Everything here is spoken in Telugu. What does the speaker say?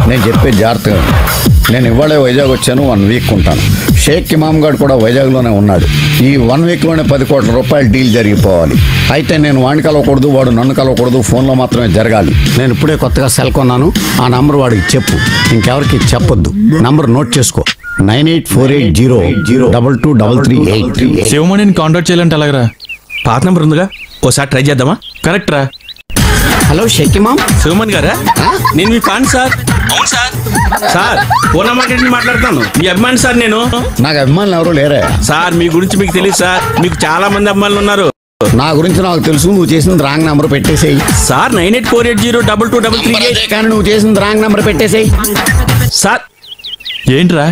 నేను చెప్పే జాగ్రత్తగా నేను ఇవాళే వైజాగ్ వచ్చాను 1 వీక్ ఉంటాను. షేక్ ఇమామ్ గారు కూడా వైజాగ్లోనే ఉన్నాడు. ఈ 1 వీక్లోనే 10 కోట్ల రూపాయల డీల్ జరిగిపోవాలి. అయితే నేను వాడిని కలవకూడదు, వాడు నన్ను కలవకూడదు, ఫోన్లో మాత్రమే జరగాలి. నేను ఇప్పుడే కొత్తగా సెల్ కొన్నాను. ఆ నంబర్ వాడికి చెప్పు, ఇంకెవరికి చెప్పొద్దు. నంబర్ నోట్ చేసుకో, 9848022338. శివమణిని కాంటాక్ట్ చేయాలంటే అలాగరా? పాత నెంబర్ ఉందిగా, ఓసారి ట్రై చేద్దామా? కరెక్ట్ రా. హలో షేక్ ఇమామ్. శివమణి గారా? నేను మీ ఫ్యాన్ సార్. అవును సార్. సార్ పూర్ణ మార్కెట్ నుంచి మాట్లాడుతాను. మీ అభిమాని సార్ నేను. నాకు అభిమానులు ఎవరు లేరా సార్? మీ గురించి మీకు తెలియదు సార్, మీకు చాలా మంది అభిమానులు ఉన్నారు. నా గురించి నాకు తెలుసు. నువ్వు చేసింది రాంగ్ నెంబర్ పెట్టేసేయి సార్. 9848022338. కానీ నువ్వు చేసింది రాంగ్ నెంబర్ పెట్టేసేయి సార్. ఏంట్రా